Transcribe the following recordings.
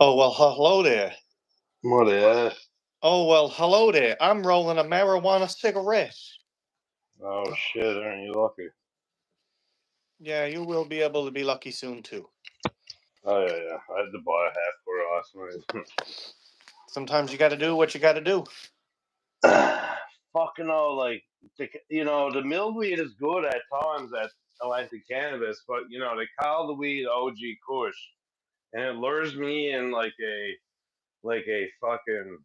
Oh, well, hello there. What is? Oh, well, hello there. I'm rolling a marijuana cigarette. Oh shit, aren't you lucky? Yeah, you will be able to be lucky soon, too. Oh yeah. I had to buy a half for last night. Sometimes you gotta do what you gotta do. Fucking like the milled weed is good at times at Atlantic Cannabis, but they call the weed OG Kush, and it lures me in like a fucking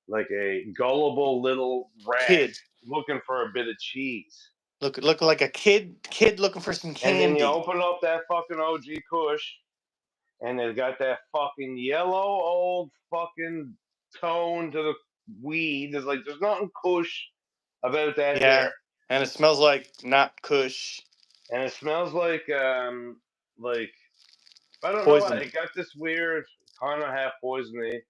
like a gullible little rat Kid. looking for a bit of cheese. Look like a kid looking for some And then you candy. open up that fucking OG Kush, and it's got that fucking yellow old fucking tone to the weed. There's nothing Kush about that Yeah, there. and it smells like not Kush. And it smells like I don't know Poison. what it got this weird kind of half poisony.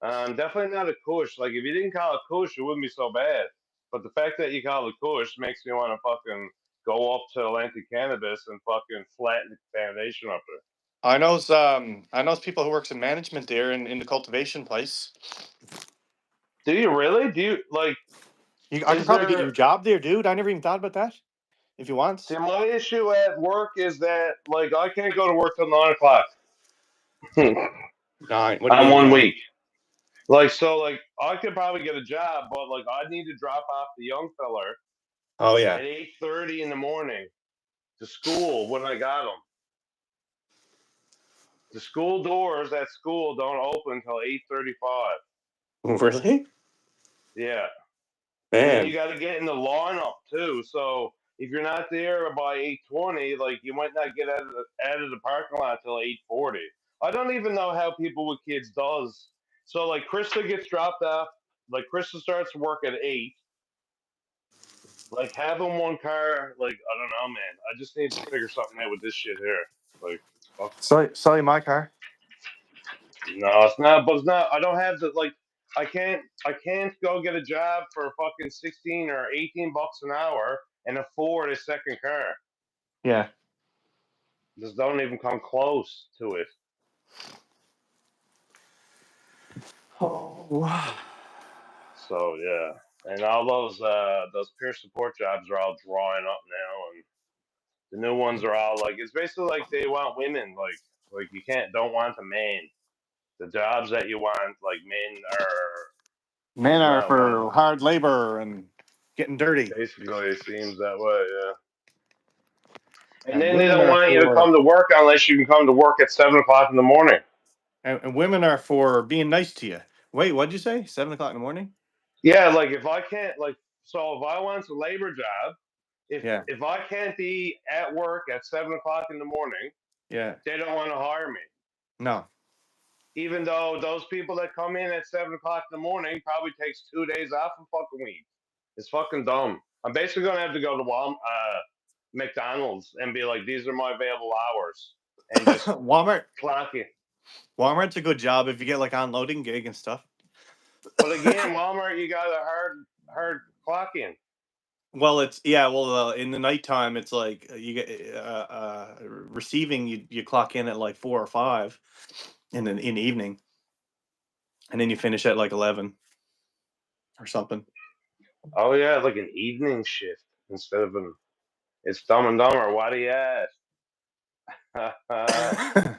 Definitely not a Kush. Like if you didn't call it Kush, it wouldn't be so bad. But the fact that you call it Kush makes me want to fucking go up to Atlantic Cannabis and fucking flatten the foundation up there. I knows people who works in management there in the cultivation place. Do you really? Do you like? I Is could probably get there? you a job there, dude. I never even thought about that. If you want. See, my issue at work is that like I can't go to work till 9 o'clock. 9. What do you On mean 1 9? week. Like I could probably get a job, but like I need to drop off the young feller Oh yeah. at 8:30 in the morning to school when I got him. The school doors at school don't open until 8:35. Really? Yeah, and then you Man. got to get in the lineup too. So if you're not there by 8:20, like you might not get out of the parking lot till 8:40. I don't even know how people with kids does. So like Krista gets dropped off. Like Krista starts work at 8. Like having one car, like I don't know, man. I just need to figure something out with this shit here. Like it's fucking. Sell you my car. No, it's not. But it's not. I don't have the like. I can't go get a job for fucking 16 or 18 bucks an hour and afford a second car. Yeah. Just don't even come close to it. Oh. So yeah, and all those peer support jobs are all drying up now, and the new ones are all like it's basically like they want women like you don't want a man. The jobs that you want like Men is are not one of for them. hard labor and getting dirty. Basically, it seems that way. Yeah. And And then they women don't are want you to for come to work unless you can come to work at 7 o'clock in the morning. and women are for being nice to you. Wait, what'd you say? 7 o'clock in the morning? Yeah, like if I can't so if I want a labor job, if Yeah. if I can't be at work at 7 o'clock in the morning, Yeah. they don't want to hire me. No. Even though those people that come in at 7 o'clock in the morning probably takes 2 days off a fucking week. It's fucking dumb. I'm basically gonna have to go to McDonald's and be like, these are my available hours, and just Walmart. clock it. Walmart's a good job if you get like unloading gig and stuff. But again, Walmart, you got a hard clock in. Well, in the nighttime, it's like you get receiving. You clock in at like 4 or 5 in the evening, and then you finish at like 11 or something. Oh yeah, like an evening shift instead of an. It's Dumb and Dumber. Why do you ask? I'm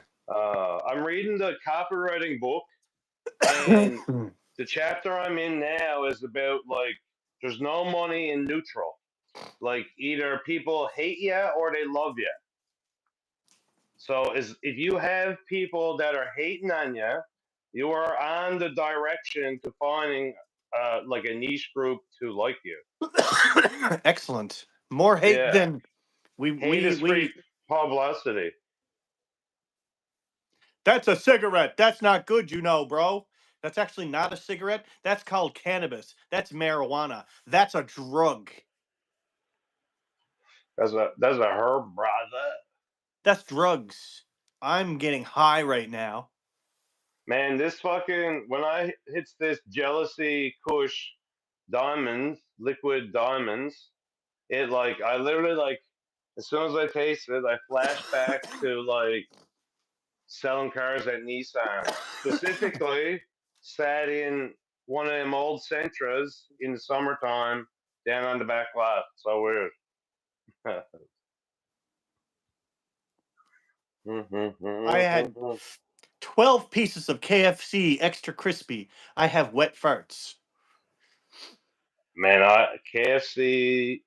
reading the copywriting book, and the chapter I'm in now is about like there's no money in neutral. Like either people hate you or they love you. So if you have people that are hating on you, you are on the direction to finding like a niche group to like you. Excellent. More hate Yeah, than hate is free publicity. That's a cigarette. That's not good, bro. That's actually not a cigarette. That's called cannabis. That's marijuana. That's a drug. That's a herb, brother. That's drugs. I'm getting high right now. Man, this fucking when I hits this jealousy Kush diamonds, liquid diamonds, it like I literally like as soon as I taste it, I flash back to like selling cars at Nissan. Specifically, sat in one of them old Sentras in the summertime down on the back lot. So weird. I had 12 pieces of KFC extra crispy. I have wet farts. Man, KFC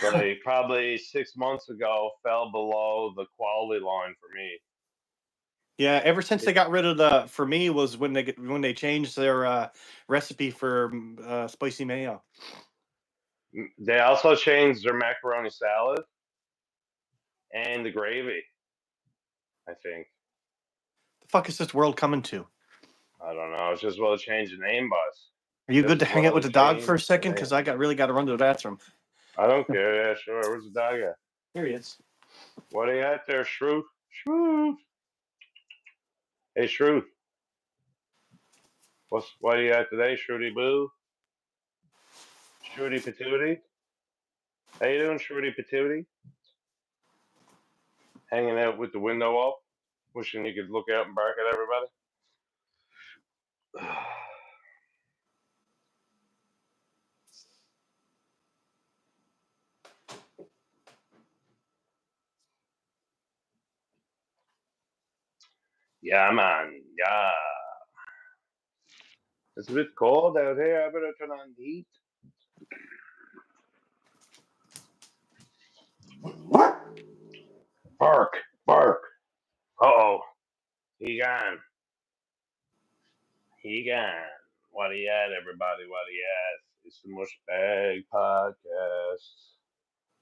like probably 6 months ago fell below the quality line for me. Yeah, ever since they got rid of the, for me was when they changed their recipe for spicy mayo. They also changed their macaroni salad and the gravy, I think. The fuck is this world coming to? I don't know. It's just well to change the name, boss. Are you Just good to as hang out well with to the dog for a change the second? name. Because I really got to run to the bathroom. I don't care. Yeah, sure. Where's the dog at? Here he is. What are you at there, Shrew? Shrew. Hey, Shrew. What are you at today, Shruty Boo? Shruty Patootie? How you doing, Shruty Patootie? Hanging out with the window up, wishing you could look out and bark at everybody. Yeah, man. Yeah. It's a bit cold out here. I better turn on the heat. Bark. Bark. Uh-oh. He gone. He gone. What are you at, everybody? What are you at? It's the Mushbag Podcast.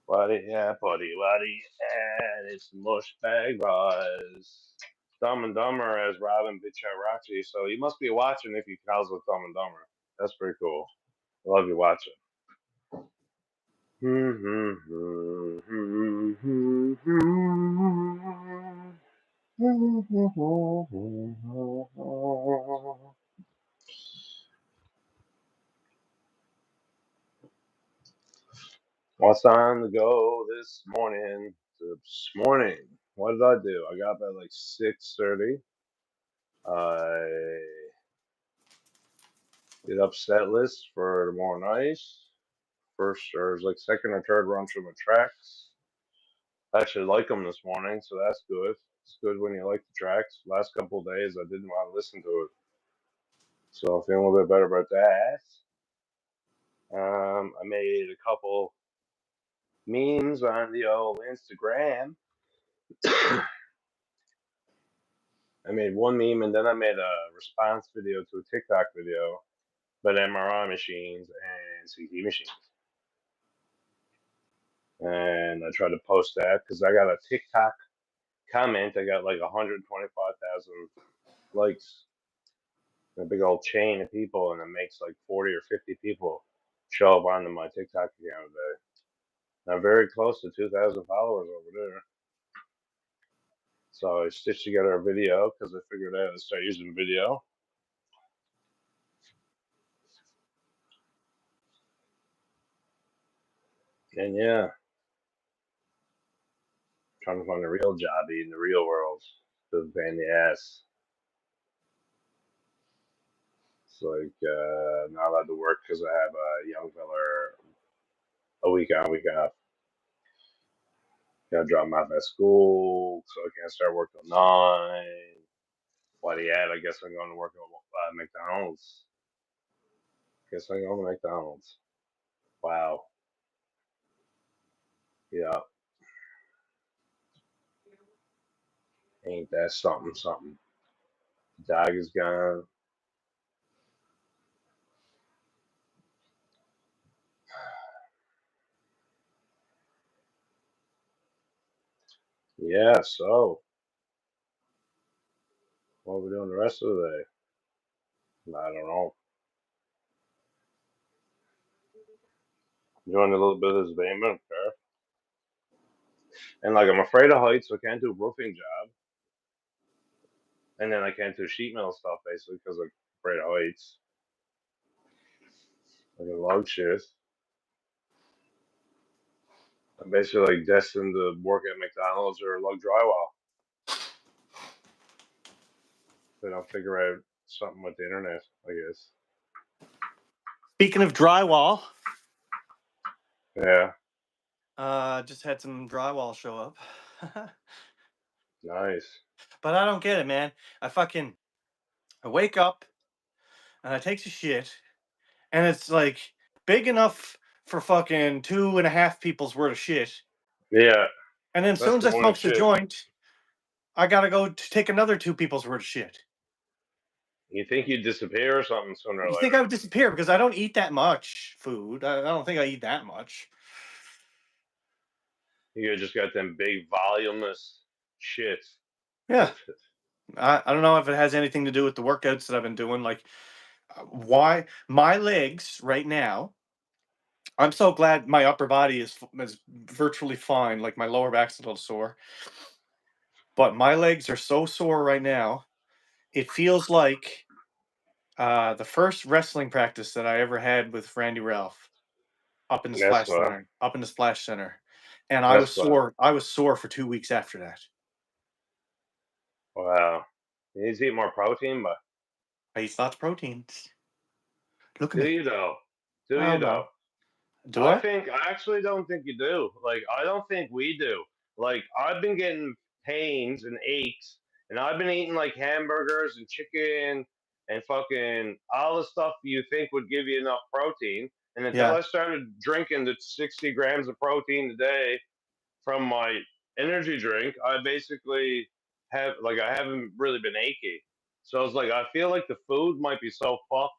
What are you at, buddy? What are you at? It's the Mushbag Boys. Dumb and Dumber as Robin Bicharachi. So you must be watching if you calls with Dumb and Dumber. That's pretty cool. I love you watching. What's on the go this morning? What did I do? I got up at like 6:30. I did upset list for tomorrow night. First, or it was like second or third run through my tracks. I actually like them this morning, so that's good. It's good when you like the tracks. Last couple of days, I didn't want to listen to it, so I'm feeling a little bit better about that. I made a couple memes on the old Instagram. I made one meme and then I made a response video to a TikTok video about MRI machines and CT machines. And I tried to post that because I got a TikTok comment. I got like 125,000 likes. A big old chain of people, and it makes like 40 or 50 people show up onto my TikTok account today. And I'm very close to 2,000 followers over there. So I stitched together a video because I figured out to start using video. And yeah, trying to find a real job in the real world. It's a pain in the ass. It's like not allowed to work because I have a young fella a week on, week off. Gotta drop him off at school, so I can't start work till 9. While he at, I guess I'm going to work at McDonald's. Guess I'm going to McDonald's. Wow. Yeah. Ain't that something, something. The dog is gone. Yeah, so what are we doing the rest of the day? I don't know. Doing a little bit of this payment, okay. And like I'm afraid of heights, so I can't do a roofing job. And then I can't do sheet metal stuff basically because I'm afraid of heights. I can log shit. I'm basically like destined to work at McDonald's or lug drywall. Then I'll figure out something with the internet, I guess. Speaking of drywall, Yeah, just had some drywall show up. nice. But I don't get it, man. I wake up and I take the shit, and it's like big enough for fucking 2.5 people's worth of shit. Yeah, And then as that's soon as the I morning smoke the shit. joint, I gotta go to take another 2 people's worth of shit. You think you'd disappear or something sooner or You think later? I would disappear because I don't eat that much food. I don't think I eat that much. You just got them big voluminous shits. Yeah. I don't know if it has anything to do with the workouts that I've been doing. Like, why my legs right now. I'm so glad my upper body is virtually fine. Like my lower back's a little sore, but my legs are so sore right now. It feels like the first wrestling practice that I ever had with Randy Ralph up in the That's splash what. center, and I That's was what. sore. I was sore for 2 weeks after that. Wow. You need to eat more protein, but I eat lots of proteins. Look at do me. you though? Do Oh you though? no. Do I? I actually don't think you do. Like, I don't think we do. Like, I've been getting pains and aches, and I've been eating like hamburgers and chicken and fucking all the stuff you think would give you enough protein. And until Yeah. I started drinking the 60 grams of protein a day from my energy drink, I basically I haven't really been achy. So it's like, I feel like the food might be so fucked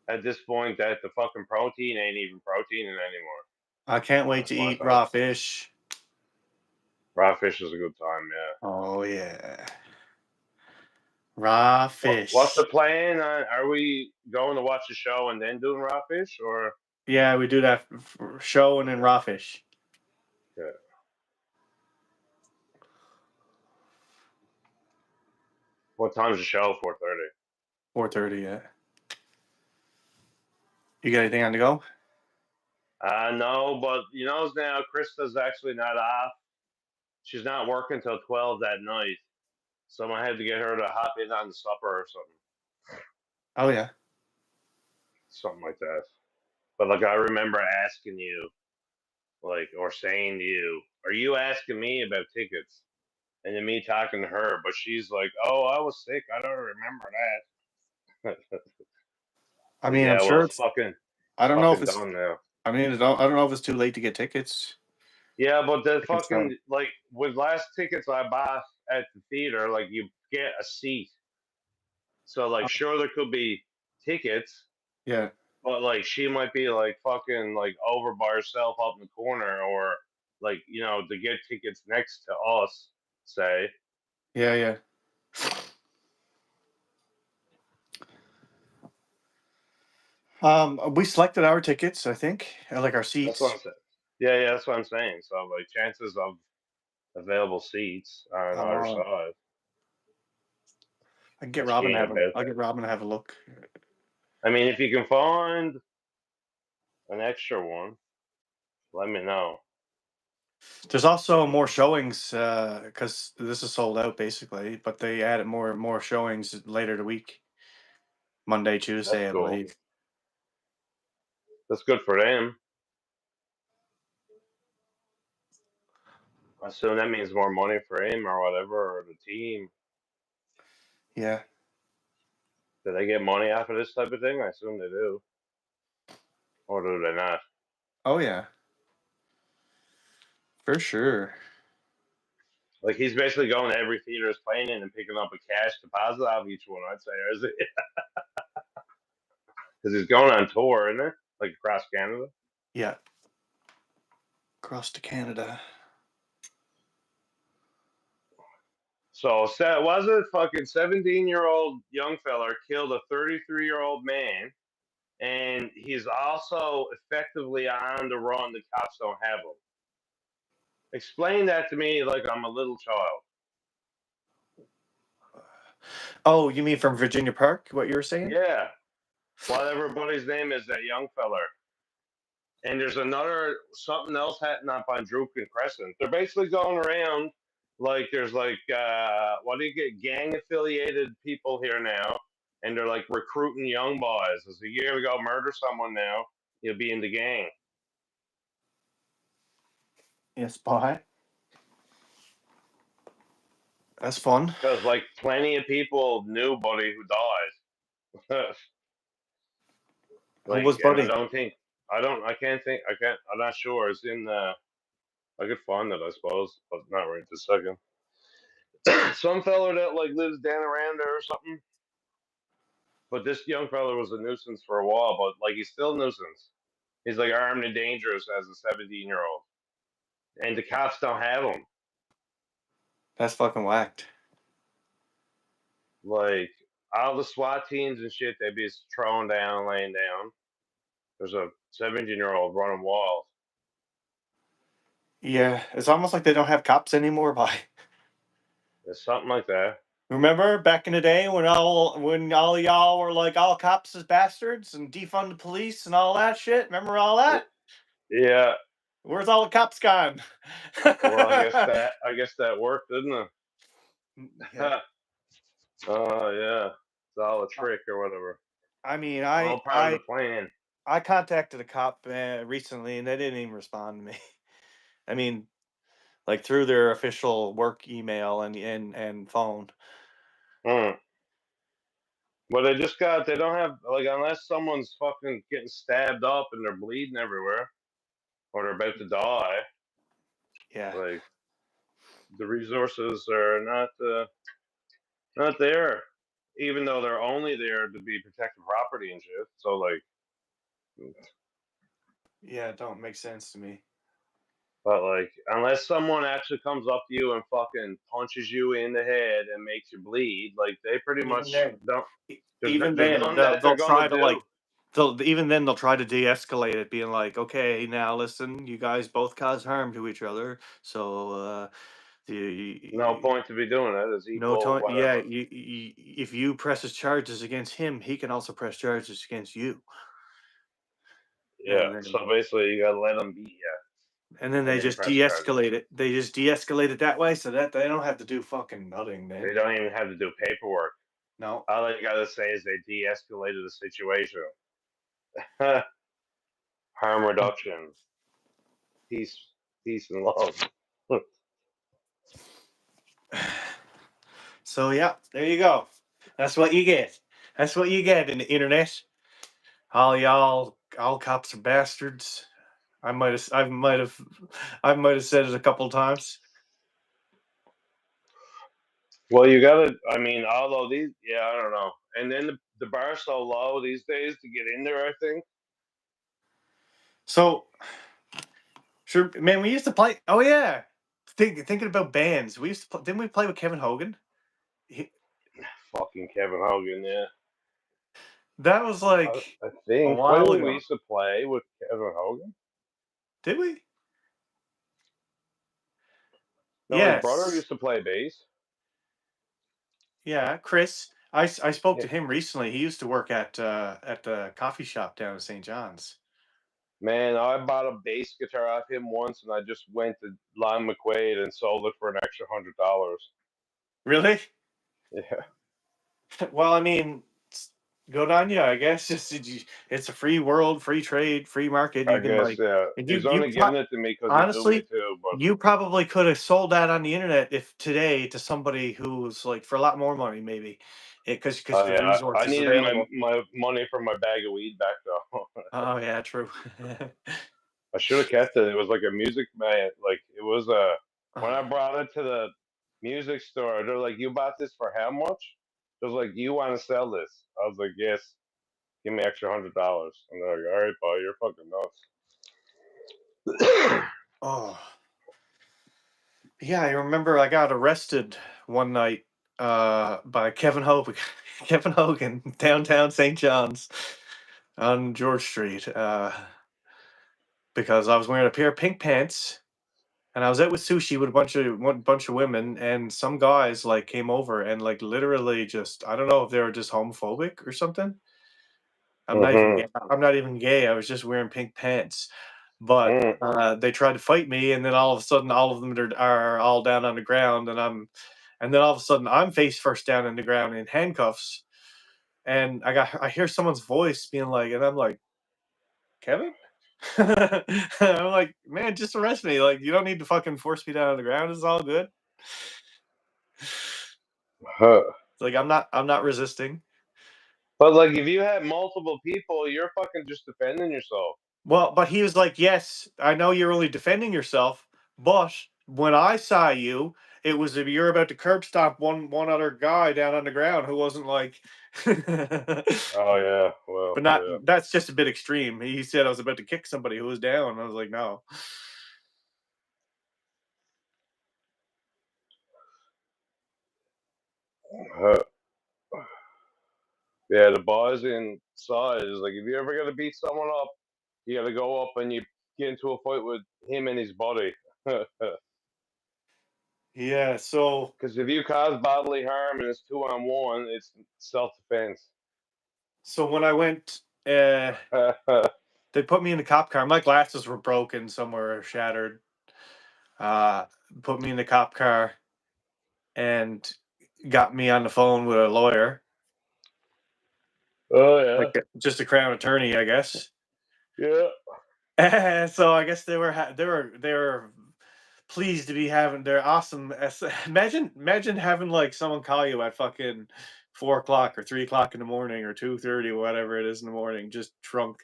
at this point that the fucking protein ain't even protein anymore. I can't wait That's to my eat thought. raw fish. Raw fish is a good time, yeah. Oh yeah. Raw What's the fish. plan? Are we going to watch the show and then doing raw fish, or Yeah, we do that for show and then raw fish. yeah. What time's the show? 4:30. 4:30. Yeah. You got anything on the go? No, but you know now Krista's actually not off. She's not working till 12 that night, so I had to get her to hop in on the supper or Oh yeah. something like that. But like I remember asking you, like, or saying to you, "Are you asking me about tickets?" And then me talking to her, but she's like, "Oh, I was sick. I don't remember that." I Like, mean, I'm yeah, well, sure it's it's. fucking, I it's don't know if fucking it's. done now. I mean, I don't know if it's too late to get tickets. Yeah, but the I can try. fucking like with last tickets I bought at the theater, like you get a seat. So like, Oh, sure there could be tickets, yeah. but like she might be like fucking like over by herself up in the corner, or like to get tickets next to us, say. Yeah. Yeah. We selected our tickets. I think, like our That's what I'm seats. saying. Yeah, yeah, that's what I'm saying. So like, chances of available seats on either Oh, side. I can get She Robin to ain't have a. about I'll that. get Robin to have a look. I mean, if you can find an extra one, let me know. There's also more showings because this is sold out basically, but they added more showings later the week, Monday, That's Tuesday, I cool. believe. That's good for them. I assume that means more money for him or whatever, or the team. Yeah. Do they get money off of this type of thing? I assume they do. Or do they not? Oh yeah, for sure. Like, he's basically going to every theater he's playing in and picking up a cash deposit out of each one, I'd say. Or is it? Because he's going on tour, isn't it? Like across Canada. Yeah. Across to Canada. So was it fucking 17-year-old young fella killed a 33-year-old man, and he's also effectively on the run. The cops don't have him. Explain that to me like I'm a little child. Oh, you mean from Virginia Park? What you were saying? Yeah. What everybody's name is that young feller. And there's another something else happening up on Druken Crescent. They're basically going around like there's like what do you get gang affiliated people here now, and they're like recruiting young boys. As a year to go murder someone now, you'll be in the gang. Yes, spy. That's fun. Because like plenty of people knew Buddy who died. Who Like, was and Buddy? I'm not sure. It's in I could find it, I suppose, but not right this second. Some fella that like lives down around there or something. But this young fella was a nuisance for a while, but like he's still a nuisance. He's like armed and dangerous as a 17-year-old, and the cops don't have him. That's fucking whacked. Like all the SWAT teams and shit, they'd be throwing down, laying down. There's a 17-year-old running wild. Yeah, it's almost like they don't have cops anymore. By It's something like that. remember back in the day when all y'all were like all cops is bastards and defund the police and all that shit. Remember all that? Yeah. Where's all the cops gone? Well, I guess that worked, didn't it? Yeah. Oh yeah, it's all a trick or whatever. I mean, All part of the plan. I contacted a cop recently, and they didn't even respond to me. I mean, like through their official work email and phone. Mm. Well, they don't have, like, unless someone's fucking getting stabbed up and they're bleeding everywhere or they're about to die, Yeah. like, the resources are not there, even though they're only there to be protecting property and shit. So, like, Yeah, it don't make sense to me. but, like, unless someone actually comes up to you and fucking punches you in the head and makes you bleed, like, they pretty Even much then, don't, even there's then, none that they're they'll gonna try to do. like, they'll try to de-escalate it, being like, okay, now listen, you guys both cause harm to each other, so No the point to be doing it. It's no equal, time. Yeah, whatever. if you presses charges against him, he can also press charges against you, Yeah. and then So basically, you gotta let them beat you, and they then just press charges. de-escalate it. They just de-escalate it that way, so that they don't have to do fucking nothing. Then They don't even have to do paperwork. no. All they gotta say is they de-escalated the situation. Harm reduction, peace, peace and love. So yeah, there you go. That's what you get. That's what you get in the internet. All cops are bastards. I might have said it a couple times. Well, you gotta. I mean, although these, yeah, I don't know. And then the bar's so low these days to get in there. I think. So sure, man. We used to play. Oh yeah, thinking about bands. We used to. Didn't we play with Kevin Hogan? He, Fucking Kevin Hogan, yeah. that was like I a think. What while did we ago. used to play with Kevin Hogan? Did we? No, his brother Yes. used to play bass. Yeah, Chris. I spoke Yeah. to him recently. He used to work at the coffee shop down in St. John's. Man, I bought a bass guitar off him once, and I just went to Lon McQuaid and sold it for an extra $100. Really? Yeah, Well, I mean, good on you, I guess. It's a free world, free trade, free market. I You can guess. like, Yeah, and he's only giving it to me because he knew me honestly, too. But you probably could have sold that on the internet if today to somebody who's like for a lot more money, maybe, because the I resources needed available. my money for my bag of weed back though. Oh yeah, true. I should have kept it. It was like a music man. Like it was a when I brought it to the music store, they're like, "You bought this for how much?" It was like, "You want to sell this?" I was like, "Yes." Give me extra $100. And they're like, all right, Paul, you're fucking nuts. Oh yeah, I remember I got arrested one night by Kevin Hogan, Kevin Hogan, downtown St. John's on George Street, because I was wearing a pair of pink pants And I was out with sushi with one bunch of women, and some guys like came over and like literally just I don't know if they were just homophobic or something. I'm not even Mm-hmm. gay. I'm not even gay. I was just wearing pink pants. But Mm. they tried to fight me, and then all of a sudden, all of them are all down on the ground, and then all of a sudden, I'm face first down in the ground in handcuffs, and I hear someone's voice being like, and I'm like, Kevin. I'm like, man, just arrest me. Like, you don't need to fucking force me down on the ground. It's all good. Huh. It's like I'm not resisting. But like, if you had multiple people, you're fucking just defending yourself. Well, but he was like, "Yes, I know you're only defending yourself, but when I saw you, it was if you're about to curb stomp one other guy down on the ground who wasn't like." Oh yeah, well But not yeah. that's just a bit extreme. He said I was about to kick somebody who was down. I was like, no. Huh. Yeah, the boys inside is like, if you ever got to beat someone up, you got to go up and you get into a fight with him and his body. Yeah. So Because if you cause bodily harm and it's 2-on-1, it's self defense. so when I went, they put me in the cop car. My glasses were broken, somewhere shattered. Uh, Put me in the cop car and got me on the phone with a lawyer, Oh like yeah, just a crown attorney, I guess. yeah. So I guess they were pleased to be having their awesome. Imagine having like someone call you at fucking 4 o'clock or 3 o'clock in the morning or 2:30 or whatever it is in the morning, just drunk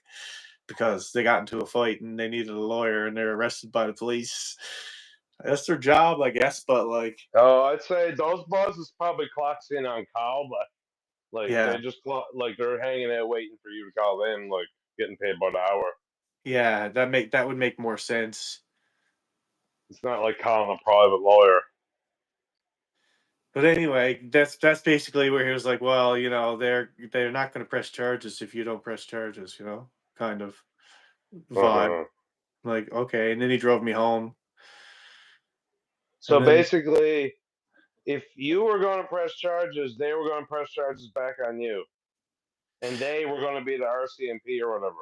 because they got into a fight and they needed a lawyer and they're arrested by the police. That's their job, I guess. But like, Oh, I'd say those bosses probably clocks in on call, but like they yeah, just like they're hanging out waiting for you to call them, like getting paid by the hour. yeah, that would make more sense. It's not like calling a private lawyer. But anyway, that's basically where he was like, "Well, they're not going to press charges if you don't press charges," kind of vibe. Uh-huh. Like, okay, and then he drove me home, So and then basically, if you were going to press charges, they were going to press charges back on you, and they were going to be the RCMP or whatever.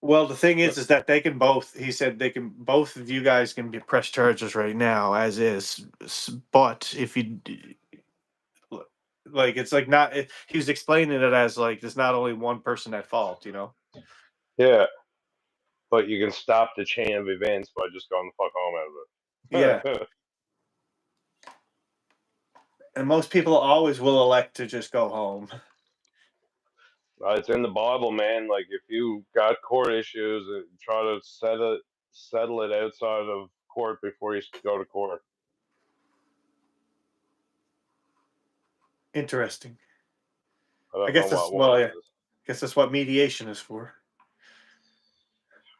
well, the thing is that they can both. He said they can both of you guys can be press charges right now as is, but if like it's like not. He was explaining it as like there's not only one person at fault. Yeah, but you can stop the chain of events by just going the fuck home Yeah, out of it. and most people always will elect to just go home. It's in the Bible, man. Like if you got court issues, try to settle it outside of court before you go to court. Interesting. I I don't know guess that's what well, one yeah. is. Guess that's what mediation is for.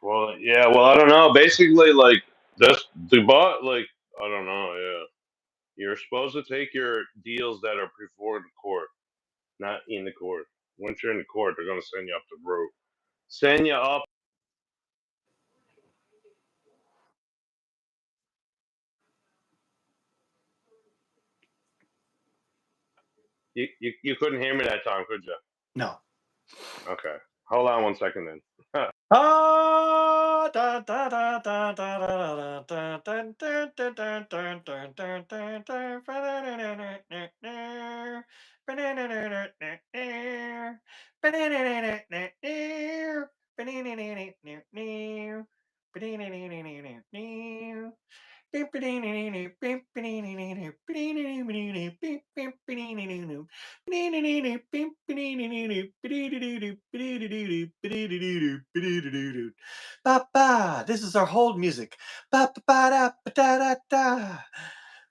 Well, yeah. Well, I don't know. Basically, like this, Dubai. Like I don't know. Yeah, you're supposed to take your deals that are before the court, not in the court. Once you're in the court, they're gonna send you up the road. Send you up. You couldn't hear me that time, could you? No. Okay. Hold on 1 second then. Ah, da, da, da, da, da, da, da, da, da, da, da, da, da, da, da, da, ba ba. This is our hold music. Ba ba ba da ba da da da.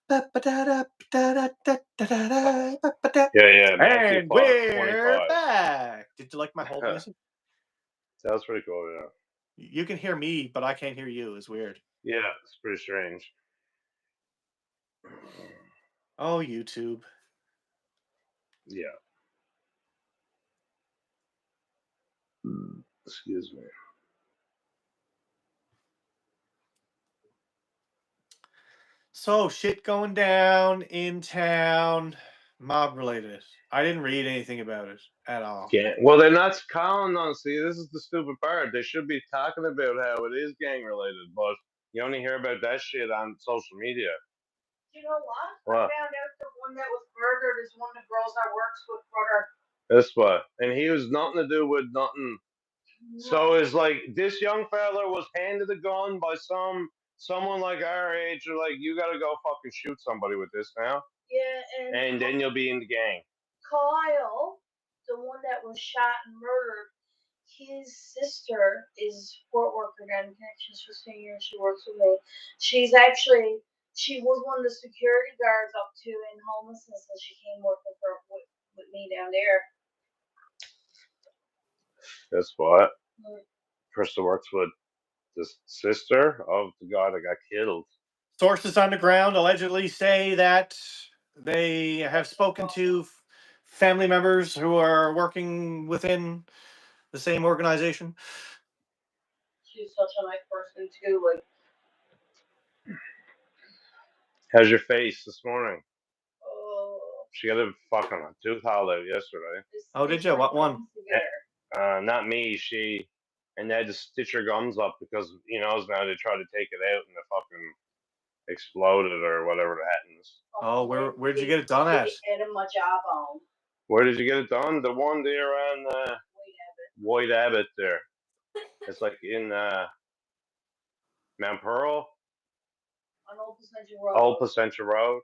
Ba ba da da da da da da da da. Ba ba da. Yeah, yeah. Matthew And 5 we're 25. back. Did you like my hold music? That was pretty cool. Yeah. You can hear me, but I can't hear you. It's weird. Yeah, it's pretty strange. Oh, YouTube. Yeah. Excuse me. So shit going down in town, mob related. I didn't read anything about it at all. Yeah. Well, they're not calling on. See, this is the stupid part. They should be talking about how it is gang related, but you only hear about that shit on social media. You know what? What? I found out the one that was murdered is one of the girls I works with brother. That's what. And he was nothing to do with nothing. So it's like this young fella was handed a gun by someone like our age, or like, you gotta go fucking shoot somebody with this now. Yeah, And then you'll be in the gang. Kyle, the one that was shot and murdered, his sister is support worker down in Connections for Seniors. She works with me. She was one of the security guards up to in homelessness, and she came working with me down there. That's what. Mm. Person works with the sister of the guy that got killed. Sources on the ground allegedly say that they have spoken to family members who are working within the same organization. She's such a nice person too. Like, How's your face this morning? oh, She got a fucking tooth hauled out yesterday. Oh, did you? What one? Not me. She, and they had to stitch her gums up because now they try to take it out and it fucking exploded or whatever happens. Oh, where'd you get it done at? At my job on. Where did you get it done? The one there on White Abbott there. It's like in Mount Pearl. On Old Placentia Road. Old Placentia Road.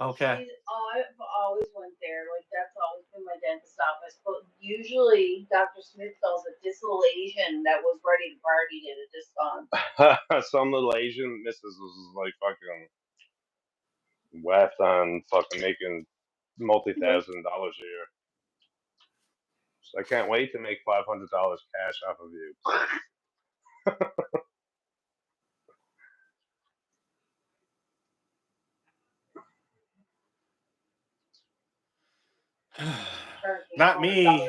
Okay. I've always went there. Like, that's always been my dentist office. But usually, Dr. Smith tells that this little Asian that was ready to party did it this time. Some little Asian missus was like fucking whacked on fucking making multi-$1,000 a year. So I can't wait to make $500 cash off of you. Not me. I should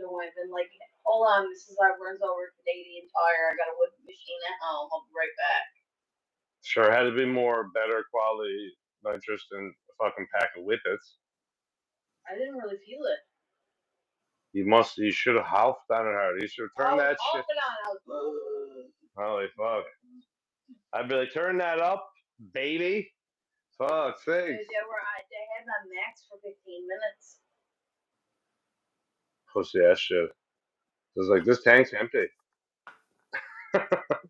have went and like, hold on, this is our runs over Canadian Tire. I got a whipping machine at home. I'll be right back. Sure, had to be more better quality nitrous than a fucking pack of whippets. I didn't really feel it. You should have halved on it hard. You should have turned that shit. Holy fuck. I'd be like, turn that up, baby. Fuck, thanks. They had my max for 15 minutes. Pussy ass shit. It was like, this tank's empty.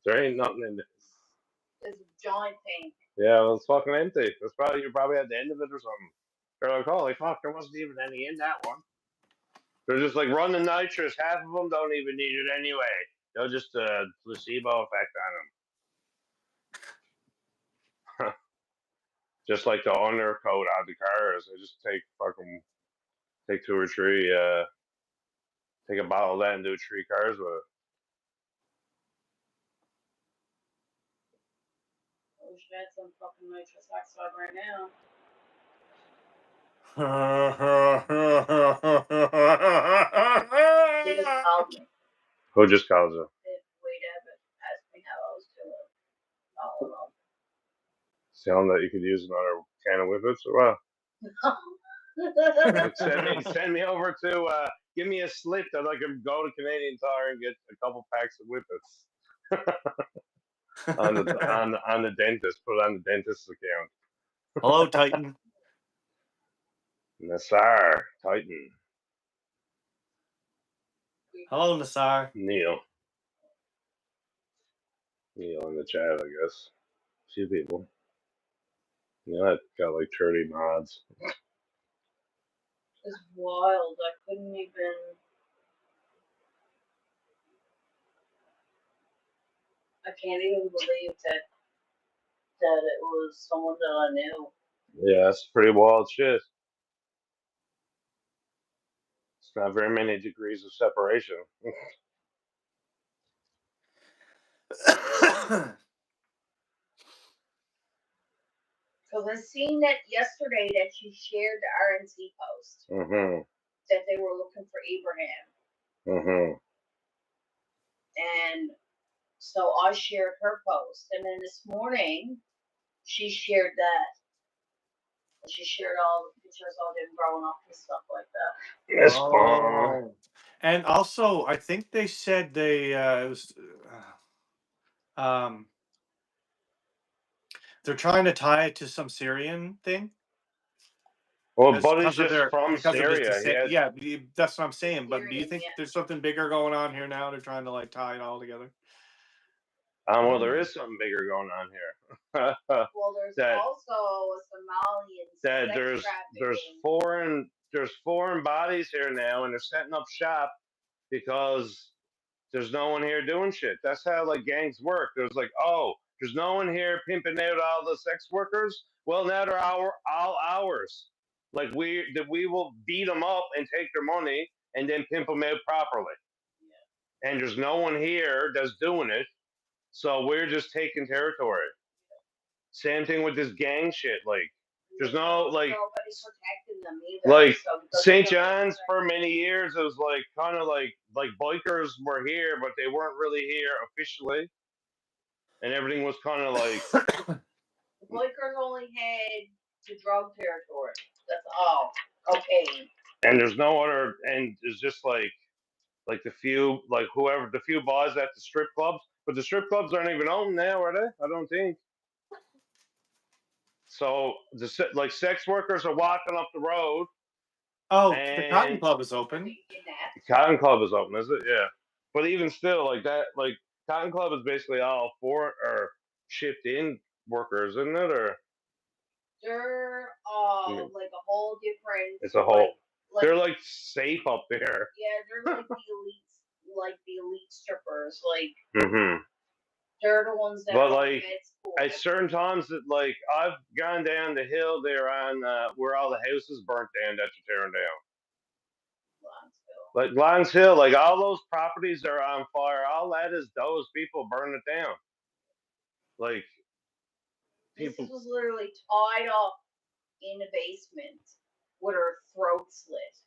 There ain't nothing in this. It's a giant tank. Yeah, well, it's fucking empty. You probably at the end of it or something. They're like, holy fuck, there wasn't even any in that one. They're just like, run the nitrous. Half of them don't even need it anyway. They'll just placebo effect on them. Just like the undercoat on the cars. They just take 2 or 3, take a bottle of that and do 3 cars with it. I wish I had some fucking nitrous oxide right now. They just called me. Who just called you? Wait a minute. Asked me how I was doing. All alone. Telling that you could use another can of whippets or what? Send me over to give me a slip that I can go to Canadian Tire and get a couple packs of whippets. on the dentist, put it on the dentist's account. Hello, Titan. Nassar, Titan. Hello, Nassar. Neil in the chat, I guess. A few people. Yeah, I got like 30 mods. It's wild. I couldn't even. I can't even believe that it was someone that I knew. Yeah, that's pretty wild shit. It's not very many degrees of separation. Because I seen that yesterday that you shared the RNC post. Mm-hmm. That they were looking for Abraham. Mm-hmm. And So I shared her post, and then this morning she shared that. She shared all the pictures of them growing up and stuff like that. That's fun. And also, I think they said it was they're trying to tie it to some Syrian thing. Well, Buddy's just from because of his Syria. descent. Yeah, that's what I'm saying. But do you Syrian, think yeah. there's something bigger going on here now? They're trying to like tie it all together. Well, there is something bigger going on here. Well, there's That- also a Somalian that sex there's foreign bodies here now, and they're setting up shop because there's no one here doing shit. That's how like gangs work. There's like, oh, there's no one here pimping out all the sex workers. Well, now they're all ours. Like we will beat them up and take their money and then pimp them out properly. Yeah. And there's no one here that's doing it, so we're just taking territory. Same thing with this gang shit. Like there's no like nobody protecting them either. Like St. John's for many years, it was like kind of like bikers were here, but they weren't really here officially, and everything was kind of like the bikers only had the drug territory. That's all. Cocaine. And there's no other, and there's just like the few the few bars at the strip clubs, but the strip clubs aren't even open now, are they? I don't think. So the sex workers are walking up the road. Oh, the Cotton Club is open. Cotton Club is open, is it? Yeah. But even still, like that, like Cotton Club is basically all foreign or shipped in workers, isn't it? Or they're all like a whole different. It's a whole. They're like safe up there. Yeah, they're like the elites, like the elite strippers, like. Mm-hmm. They're the ones that. But like at certain times, that like I've gone down the hill there on where all the houses burnt down that you're tearing down. Like Glens Hill, like all those properties are on fire. All that is those people burning it down. Like people. This was literally tied up in a basement with her throat slit.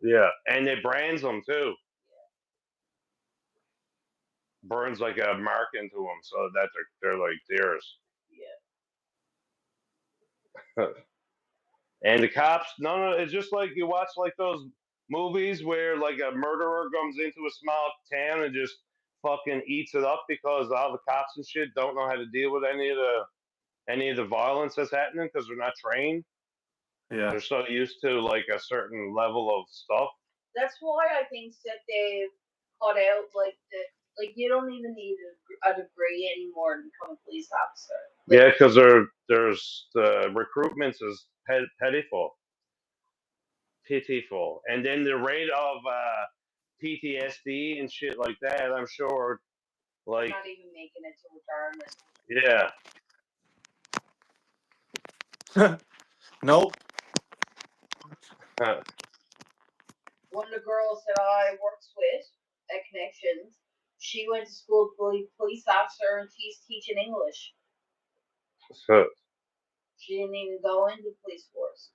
Yeah, and they brands them too. Burns like a mark into them so that they're like theirs. Yeah. And the cops, no, it's just like you watch like those movies where like a murderer comes into a small town and just fucking eats it up because all the cops and shit don't know how to deal with any of the violence that's happening because they're not trained. Yeah. They're so used to like a certain level of stuff. That's why I think that they've cut out like you don't even need a degree anymore to become a police officer. Like, yeah, because there's the recruitment is pitiful, and then the rate of PTSD and shit like that. I'm sure, like not even making it to retirement. Yeah. Nope. One of the girls that I worked with at Connections, she went to school to be a police officer and she's teaching English. So she didn't even go into the police force.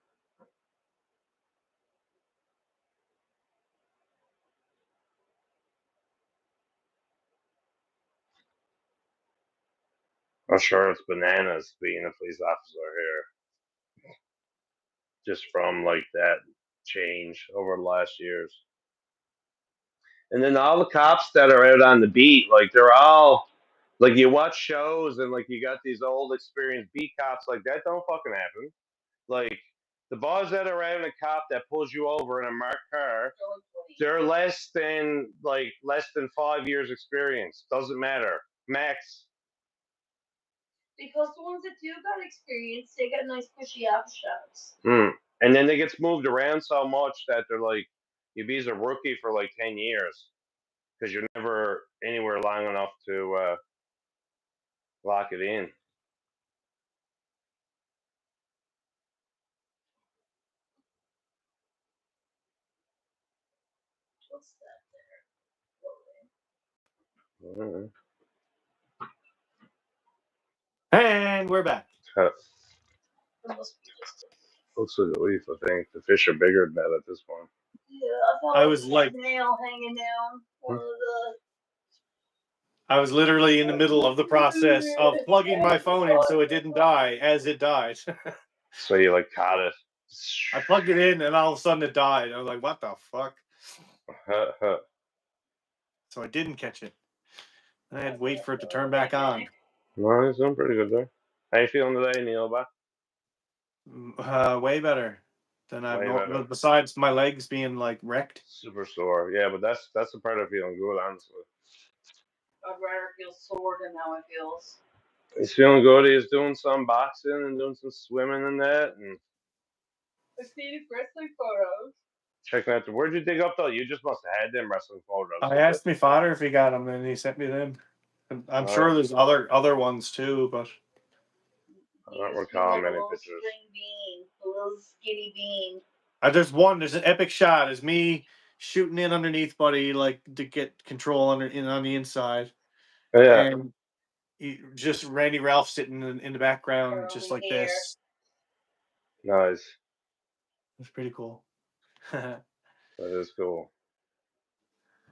I'm sure it's bananas being a police officer here. Just from like that change over the last years. And then all the cops that are out on the beat, like they're all like you watch shows and like you got these old experienced beat cops, like that don't fucking happen. Like the boys that are out in a cop that pulls you over in a marked car, they're less than 5 years experience. Doesn't matter. Max. Because the ones that do got experience, they got nice cushy options. And then they get moved around so much that they're like, you be a rookie for like 10 years because you're never anywhere long enough to lock it in. What's that there? Mm-hmm. And we're back. Looks like a leaf, I think. The fish are bigger than that at this point. Yeah, I thought I was like nail hanging down one of the. I was literally in the middle of the process of plugging my phone in so it didn't die as it died. So you like caught it. I plugged it in and all of a sudden it died. I was like, what the fuck? So I didn't catch it. I had to wait for it to turn back on. No, he's doing pretty good there. How you feeling today, Neil? Way better than I've Way better. besides my legs being like wrecked. Super sore. Yeah, but that's the part of feeling good, honestly. I'd rather feel sore than how it feels. He's feeling good. He's doing some boxing and doing some swimming and that, and I see wrestling photos. checking out where'd you dig up though? You just must have had them wrestling photos. I asked my father if he got them, and he sent me them. I'm sure there's other ones too, but I don't recall many pictures. A little skinny bean. There's an epic shot. Is me shooting in underneath Buddy, like to get control on the inside, Yeah. and just Randy Ralph sitting in the background, just like this. Nice. It's pretty cool. That is cool.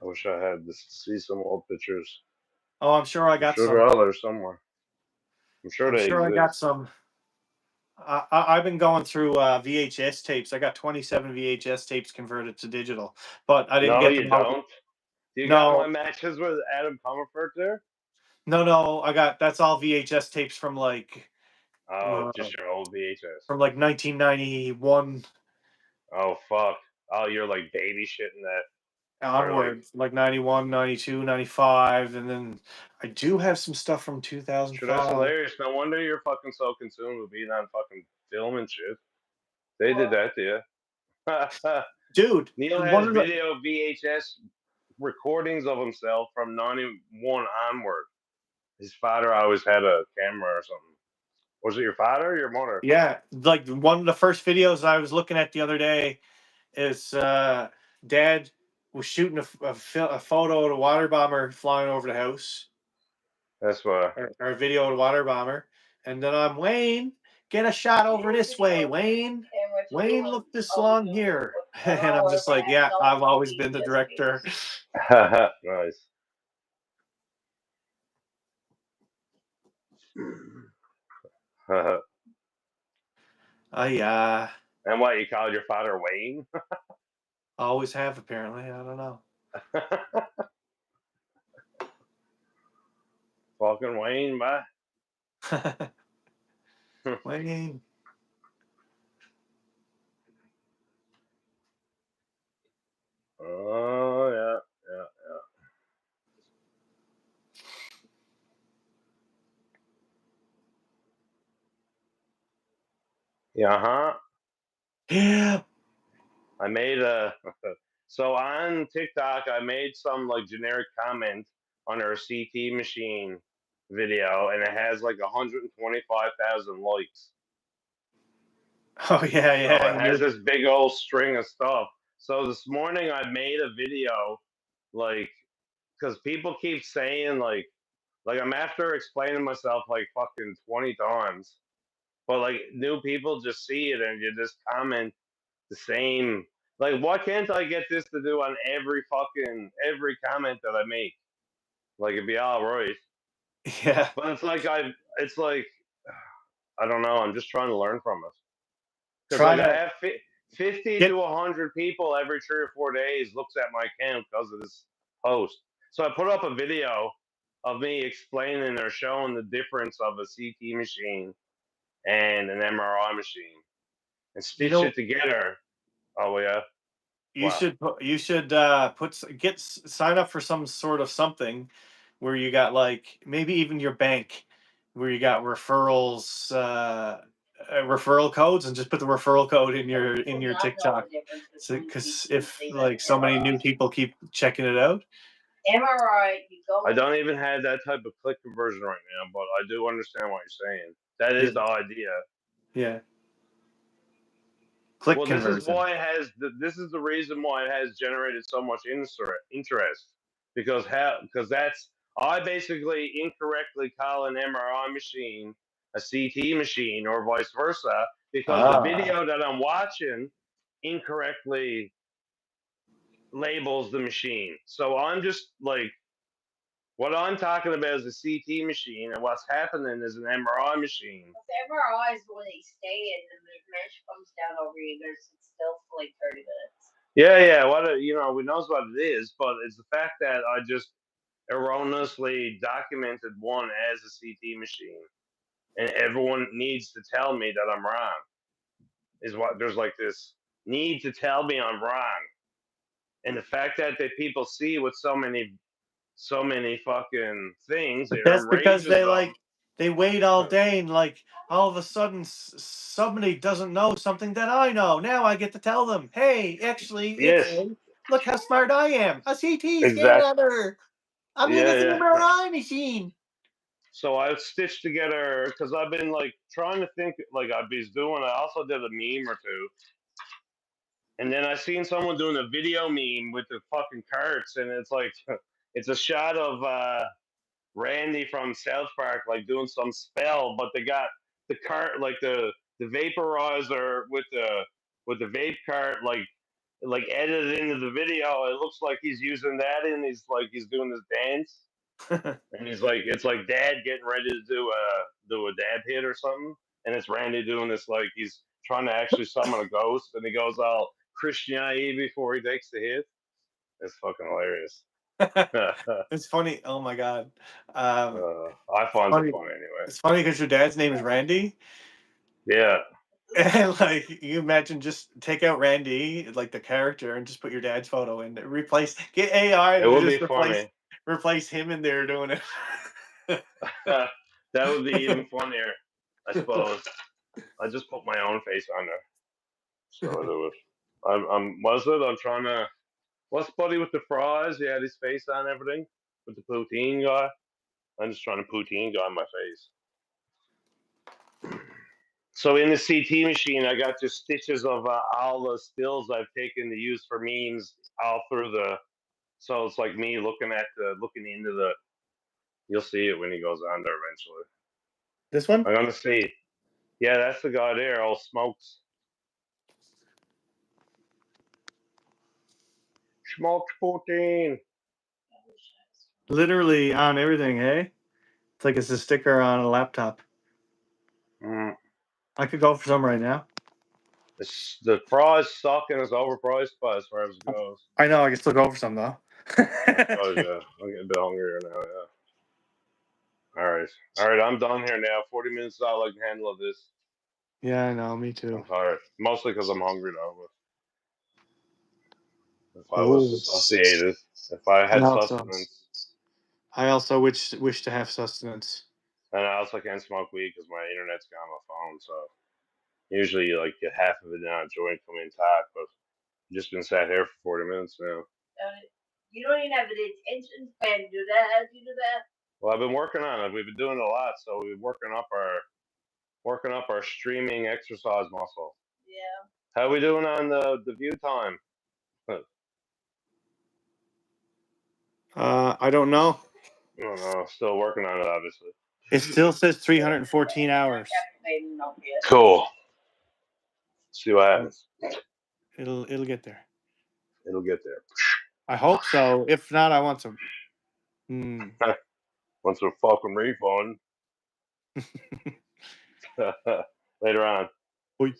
I wish I had to see some old pictures. Oh, I'm sure I got some. They're out there somewhere. I'm sure they exist. I got some. I've been going through VHS tapes. I got 27 VHS tapes converted to digital, but I didn't get them. No, you don't. You got my matches with Adam Comerford there? No, that's all VHS tapes from like. Oh, just your old VHS. From like 1991. Oh, fuck. Oh, you're like baby shitting that. Onward, like 91, 92, 95, and then I do have some stuff from 2005. Sure, that's hilarious. No wonder you're fucking so consumed with being on fucking film and shit. They did that to you. Dude, Neil has video VHS recordings of himself from 91 onward. His father always had a camera or something. Was it your father or your mother? Yeah, like one of the first videos I was looking at the other day is Dad was shooting a photo of a water bomber flying over the house. That's why. Or a video of the water bomber. And then I'm, Wayne, get a shot over this way, Wayne. Wayne, look this long here. And I'm just like, yeah, I've always been the director. Nice. Yeah. And what, you called your father Wayne? Always have, apparently. I don't know. Fucking Wayne, bye. Wayne. Oh, yeah. Yeah, Yeah. I made so on TikTok, I made some like generic comment on our CT machine video, and it has like 125,000 likes. Oh, yeah. So it has this big old string of stuff. So this morning I made a video, like, because people keep saying like I'm after explaining myself like fucking 20 times, but like new people just see it and you just comment the same. Like, why can't I get this to do on every comment that I make? Like, it'd be all right. Yeah. But it's like I don't know. I'm just trying to learn from it. Because like I have 50 to 100 people every 3 or 4 days looks at my account because of this post. So I put up a video of me explaining or showing the difference of a CT machine and an MRI machine, and stitch it together. Oh yeah. You should sign up for some sort of something where you got like maybe even your bank where you got referrals, referral codes, and just put the referral code in your TikTok. Because if like so many new people keep checking it out. MRI, I don't even have that type of click conversion right now, but I do understand what you're saying. That is the idea. Yeah. Click conversion. This is the reason why it has generated so much interest. Because I basically incorrectly call an MRI machine a CT machine or vice versa, because the video that I'm watching incorrectly labels the machine. So I'm just like What I'm talking about is a CT machine, and what's happening is an MRI machine. The MRI is when they stay in, and the mesh comes down over you. There's still for like 30 minutes. Yeah. We knows what it is, but it's the fact that I just erroneously documented one as a CT machine, and everyone needs to tell me that I'm wrong. Is what there's like this need to tell me I'm wrong, and the fact that people see with so many fucking things, But it that's because enrages them. they wait all day and like all of a sudden somebody doesn't know something that I know. Now I get to tell them, hey, actually, it's Yes, look how smart I am. A CT exactly. scanner. I mean, it's an Yeah. MRI machine. So I stitched together because I've been like trying to think like I'd be doing. I also did a meme or two, and then I seen someone doing a video meme with the fucking carts, and it's like it's a shot of Randy from South Park like doing some spell, but they got the cart like the vaporizer with the vape cart like edited into the video. It looks like he's using that, and he's doing this dance. And he's like, it's like Dad getting ready to do a dad hit or something, and it's Randy doing this like he's trying to actually summon a ghost, and he goes all Christian before he takes the hit. It's fucking hilarious. It's funny. Oh my god. I find it Funny. funny anyway. It's funny because your dad's name is Randy. Yeah, And like you imagine just take out Randy, like the character, and just put your dad's photo in there. Get AI it to would be just funny. replace him in there doing it. That would be even funnier, I suppose. I just put my own face on there, so I do it. I'm trying to. What's Buddy with the fries? He had his face on everything with the poutine guy. I'm just trying to poutine guy my face. So in the CT machine, I got just stitches of all the stills I've taken to use for memes all through the. So it's like me looking into the. You'll see it when he goes on there eventually. This one? I'm gonna see. Yeah, that's the guy there. All smokes. Smoked poutine. Literally on everything, hey? It's like it's a sticker on a laptop. Mm. I could go for some right now. The fries suck and it's overpriced, but as far as it goes. I know, I can still go for some though. I suppose, yeah. I'm getting a bit hungrier now, yeah. All right, I'm done here now. 40 minutes is all I can handle of this. Yeah, I know, me too. I'm tired. Mostly because I'm hungry now, but if I was Ooh. associated, if I had sustenance, I also wish to have sustenance. and I also can't smoke weed because my internet's gone on my phone, so usually you like get half of it down a joint come intact, but I've just been sat here for 40 minutes now. You don't even have an attention span to do that. How do you do that? Well, I've been working on it. We've been doing it a lot, so we've been working up our streaming exercise muscle. Yeah. How we doing on the view time? I don't know. I don't know. Still working on it, obviously. It still says 314 hours. Cool. See what happens. It'll get there. It'll get there. I hope so. If not, I want some. Want some fucking refund. Later on. Oi.